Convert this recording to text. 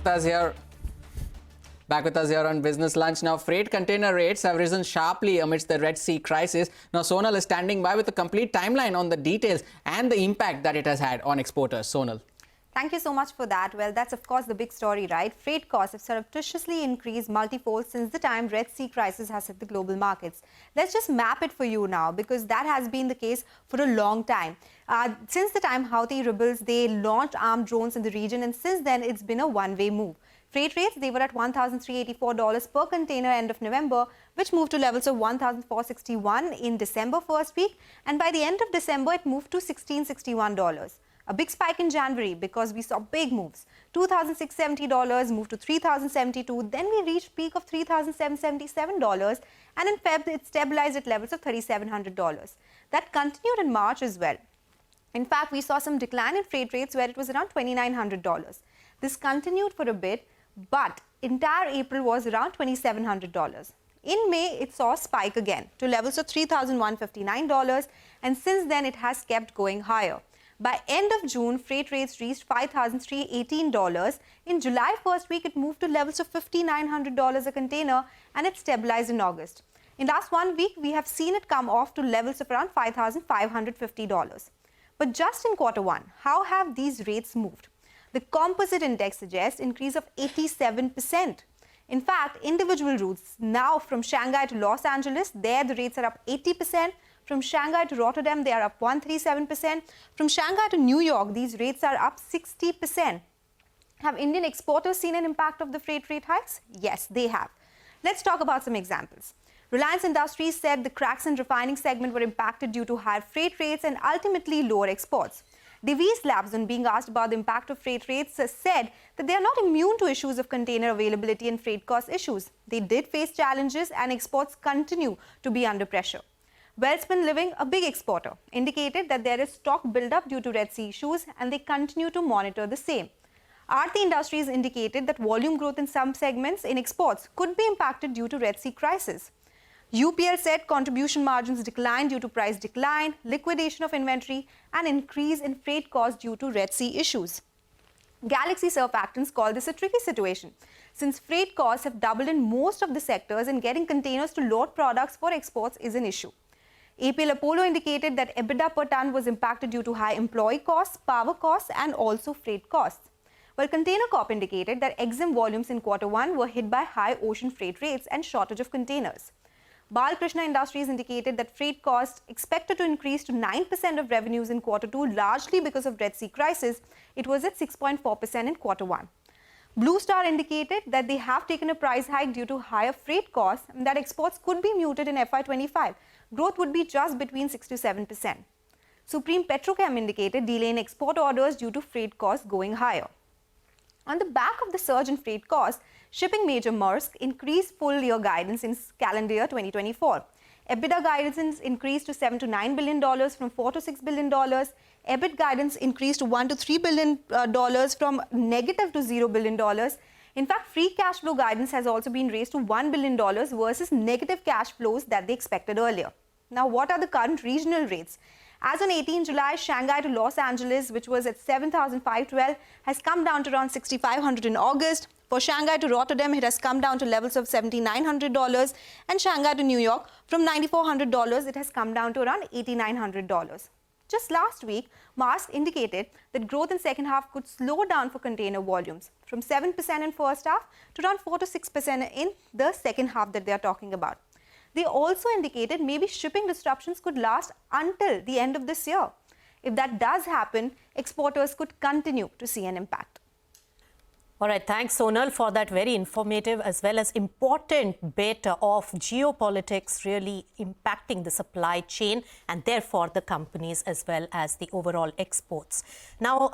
with us here. Back with us here on Business Lunch. Now, freight container rates have risen sharply amidst the Red Sea crisis. Now, Sonal is standing by with a complete timeline on the details and the impact that it has had on exporters. Sonal. Thank you so much for that. Well, that's of course the big story, right? Freight costs have surreptitiously increased multifold since the time Red Sea crisis has hit the global markets. Let's just map it for you now, because that has been the case for a long time. Since the time Houthi rebels, they launched armed drones in the region, and since then it's been a one-way move. Freight rates, they were at $1,384 per container end of November, which moved to levels of $1,461 in December first week, and by the end of December it moved to $1,661. A big spike in January because we saw big moves. $2,670 moved to $3,072. Then we reached peak of $3,777. And in Feb, it stabilized at levels of $3,700. That continued in March as well. In fact, we saw some decline in freight rates where it was around $2,900. This continued for a bit, but entire April was around $2,700. In May, it saw a spike again to levels of $3,159. And since then, it has kept going higher. By end of June, freight rates reached $5,318. In July first week, it moved to levels of $5,900 a container, and it stabilized in August. In last 1 week, we have seen it come off to levels of around $5,550. But just in Q1, how have these rates moved? The Composite Index suggests an increase of 87%. In fact, individual routes now from Shanghai to Los Angeles, there the rates are up 80%. From Shanghai to Rotterdam, they are up 137%. From Shanghai to New York, these rates are up 60%. Have Indian exporters seen an impact of the freight rate hikes? Yes, they have. Let's talk about some examples. Reliance Industries said the cracks in refining segment were impacted due to higher freight rates and ultimately lower exports. Divi's Labs, on being asked about the impact of freight rates, said that they are not immune to issues of container availability and freight cost issues. They did face challenges, and exports continue to be under pressure. Welspun Living, a big exporter, indicated that there is stock buildup due to Red Sea issues, and they continue to monitor the same. Aarti Industries indicated that volume growth in some segments in exports could be impacted due to Red Sea crisis. UPL said contribution margins declined due to price decline, liquidation of inventory, and increase in freight costs due to Red Sea issues. Galaxy Surfactants called this a tricky situation, since freight costs have doubled in most of the sectors, and getting containers to load products for exports is an issue. APL Apollo indicated that EBITDA per ton was impacted due to high employee costs, power costs, and also freight costs. While Container Corp indicated that EXIM volumes in Q1 were hit by high ocean freight rates and shortage of containers. Balkrishna Industries indicated that freight costs expected to increase to 9% of revenues in Q2, largely because of Red Sea crisis. It was at 6.4% in Q1. Blue Star indicated that they have taken a price hike due to higher freight costs and that exports could be muted in FY25. Growth would be just between 6 to 7%. Supreme Petrochem indicated delay in export orders due to freight costs going higher. On the back of the surge in freight costs, shipping major Maersk increased full-year guidance in calendar year 2024. EBITDA guidance increased to $7 to $9 billion from $4 to $6 billion. EBIT guidance increased to $1 to $3 billion from negative to $0 billion. In fact, free cash flow guidance has also been raised to $1 billion versus negative cash flows that they expected earlier. Now, what are the current regional rates? As on 18 July, Shanghai to Los Angeles, which was at 7,512, has come down to around 6,500 in August. For Shanghai to Rotterdam, it has come down to levels of $7,900. And Shanghai to New York, from $9,400, it has come down to around $8,900. Just last week, Maersk indicated that growth in second half could slow down for container volumes from 7% in first half to around 4 to 6% in the second half that they are talking about. They also indicated maybe shipping disruptions could last until the end of this year. If that does happen, exporters could continue to see an impact. All right, thanks, Sonal, for that very informative as well as important bit of geopolitics really impacting the supply chain and therefore the companies as well as the overall exports. Now,